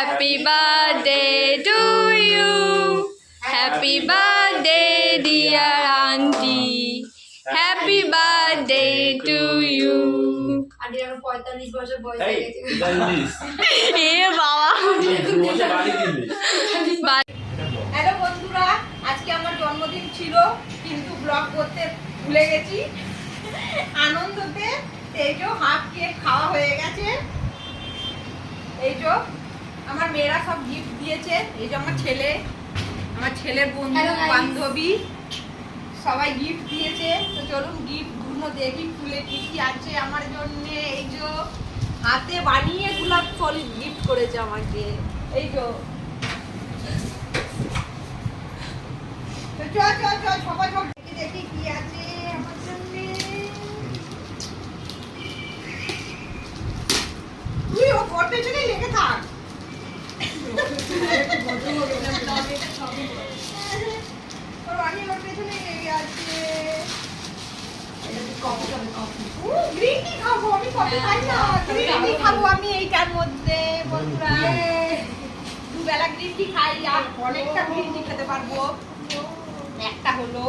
Happy birthday to you. Happy birthday, dear auntie. Happy birthday to you. আন্টির 45 বছর বয়স হয়ে গেছে। এ বাবা। হ্যালো বন্ধুরা, আজকে আমার জন্মদিন ছিল কিন্তু ব্লগ করতে ভুলে গেছি। আনন্দতে এই যে হাফ কেক খাওয়া হয়ে গেছে। এই যে আমার মেয়েরা সব গিফট দিয়েছে। এই যে আমার ছেলের বন্ধু বান্ধবী সবাই গিফট দিয়েছে। তো চলুন গিফট গুলো দেখি খুলে কি কি আছে আমার জন্য। এই যে হাতে বানিয়ে গোলাপ ফুল গিফট করেছে আমাকে। এই যে সবাই দেখি কি আছে আমার জন্য। তুই ও ওর পেছনে লেগে থাক। আমি ওর পেছনে লেগে আছে। গ্রিন টি খাবো আমি, কফি খাই না। গ্রিন টি খাবো আমি এইটার মধ্যে বন্ধুরা। দুবেলা গ্রিন টি খাই আর অনেকটা গ্রিন টি খেতে পারবো। একটা হলো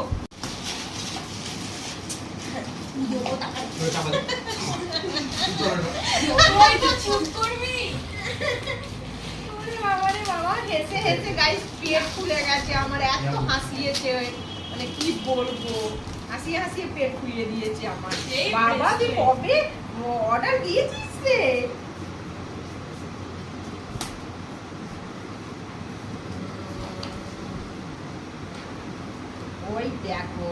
বাবা হেসে হেসে গাইস পেট ফুলে গেছে আমার। এত হাসিয়েছে, মানে কি বলবো, হাসিয়ে হাসিয়ে পেট ফুলিয়ে দিয়েছে আমার। বাবা তুই কবে অর্ডার দিয়েছিস রে? ওই দেখো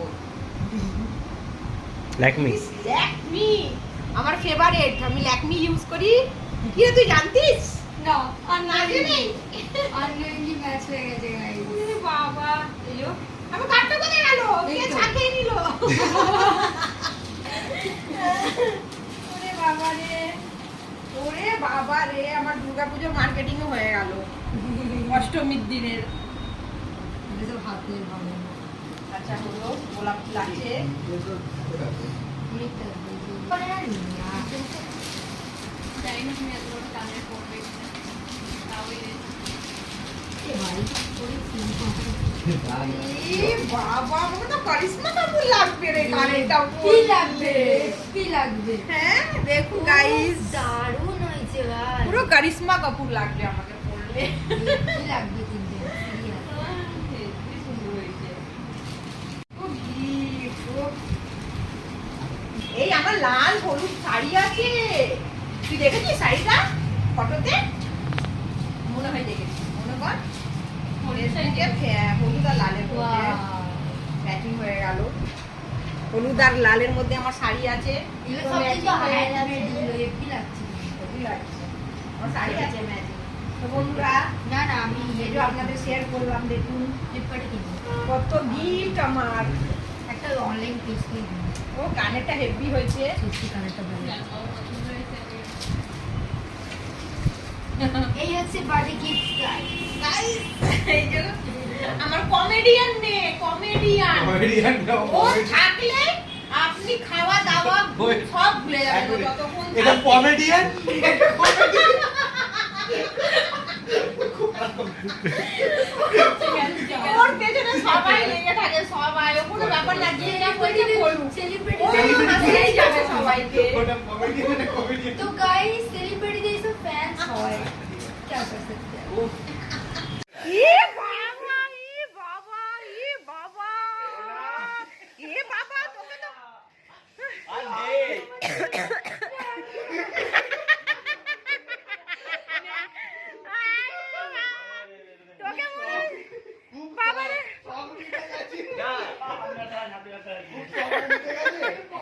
ল্যাকমি আমার ফেভারিট। আমি ল্যাকমি ইউজ করি। কি রে তুই জানতিস? না আর না জানি। আননোইংলি ম্যাচ হয়ে গেছে গাইস। ওরে বাবা এলো আমার কাটটা কোথায় গেল? কে ছাকে নিল? ওরে বাবা রে আমার দুর্গাপূজার মার্কেটিং হয়ে গেল অষ্টমীর দিনের। এসব হাতে ভালো। আচ্ছা হলো গোলাপ ফুল আছে। জানি না তুমি এত বড় কানের পড়বে তাও বাবা আমাকে তো কারিশমা কাপুর লাগবে রে কানেরটা। কি লাগবে? কি লাগবে? হ্যাঁ দেখো গাইস দারুণ হয়েছে ভাই। পুরো কারিশমা কাপুর লাগবে আমাকে পরলে। কি লাগবে কিন্তু এই আমার লাল হলুদ শাড়ি আছে। তুই দেখেছিস শাড়িটা ফটোতে? মনে হয় দেখেছিস, মনে কর হলুদ আর লালের মধ্যে ম্যাচিং হয়ে গেল। হলুদ আর লালের মধ্যে আমার শাড়ি আছে। আমার শাড়ি আছে ম্যাচিং। তো বন্ধুরা না না আমি ভিডিও আপনাদের শেয়ার করলাম। দেখুন ফ্লিপকার্টে কিনবো কত গিফট আমার। একটা অনলাইন পেজ কিনবো। ও কানেরটা হেভি হয়েছে। সত্যি কানেরটা ভালো। এই হচ্ছে বার্থডে গিফট গাইস। এই যে আমার কমেডিয়ান নে কমেডিয়ান ও থাকলে আপনি খাওয়া দাওয়া সব ভুলে যাবেন যতক্ষণ এটা কমেডিয়ান। ওর পেছনে সবাই লেগে থাকে, সবাই কোনো ব্যাপার না। যে যা করতে বলুন সেলিব্রিটি হাসিয়েই যাবে সবাইকে। ওটা কমেডিয়ান না কমেডিয়ান। तो गाइस सेलिब्रिटी के सब फैंस হয় क्या कर सकते हैं। এ বাবা এ বাবা এ বাবা এ বাবা তোকে তো তোকে মনে বাবা রে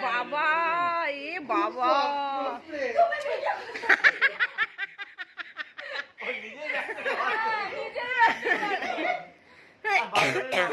বাবা এ বাবা বাবা কেন